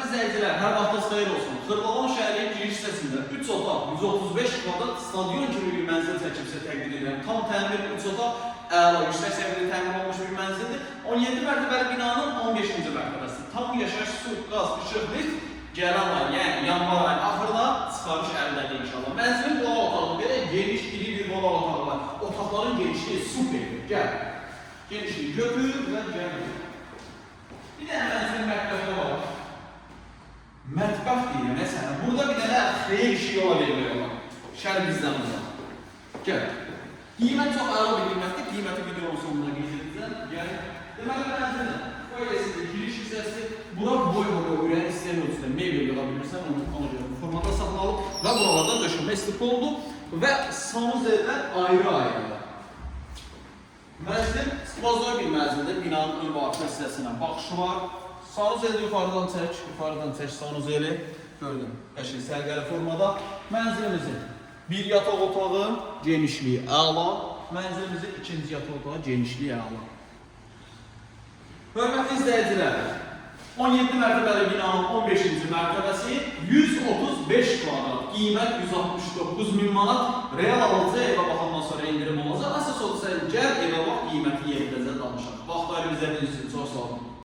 izləyicilər, hər vaxtınız xeyir olsun. Xırdalan şəhərinin giriş hissəsində 3 otaq, 135 kvadrat stadion kimi bir mənzil çəkilişə təqdim edirəm. Tam təmir 3 otaq, əla, yüksək səviyyədə təmir olmuş bir mənzildir. 17 mərtəbəli binanın 15-ci mərtəbəsi. Tam yaşayış, su, qaz, işıq, lift gələn ay, yəni yanvar ayının axırına çıxarış əlindədir inşallah. Mənzilin qonaq otağı belə geniş, iri bir qonaq otağı var. Otaqların genişliyi superdir. Gəl. Genişliyi götür və gəl. Bir dənə mənzilin mətbəxdə var. Mətbəx deyir, məsələn, burada bir dənə xeyir işi yola vermək olar. Şər bizdən uzaq. Gəl. Qiymət çox əla bir qiymətdir. Qiyməti videonun sonunda qeyd edəcəm. Gəl. Deməli, mənzilin böyləsidir, giriş hissəsi. Bura boy ürəyin istəyən ölçüdə mebel yola bilirsən, ona görə bu formada saxlanılıb və buralardan döşənmə istiqi oldu və sanuzellər ayrı-ayrı. Mənzil spazor bir mənzildir, binanın ön və arxa hissəsinə baxışı var. Sanuzeli yuxarıdan çək sanuzeli. Gördüm, qəşəng sərgəli formada. Mənzilimizin bir yataq otağı, genişliyi əla. Mənzilimizin ikinci yataq otağı, genişliyi əla. Hörmətli izləyicilər, 17 mərtəbəli binanın 15-ci mərtəbəsi 135 kvadrat, qiymət 169.000 manat, real alıcı evə baxandan sonra indirim olacaq. Əsas olsa gəl evə bax, qiyməti yerindəcə danışaq. Vaxtları bizə bilirsin, çox sağ olun.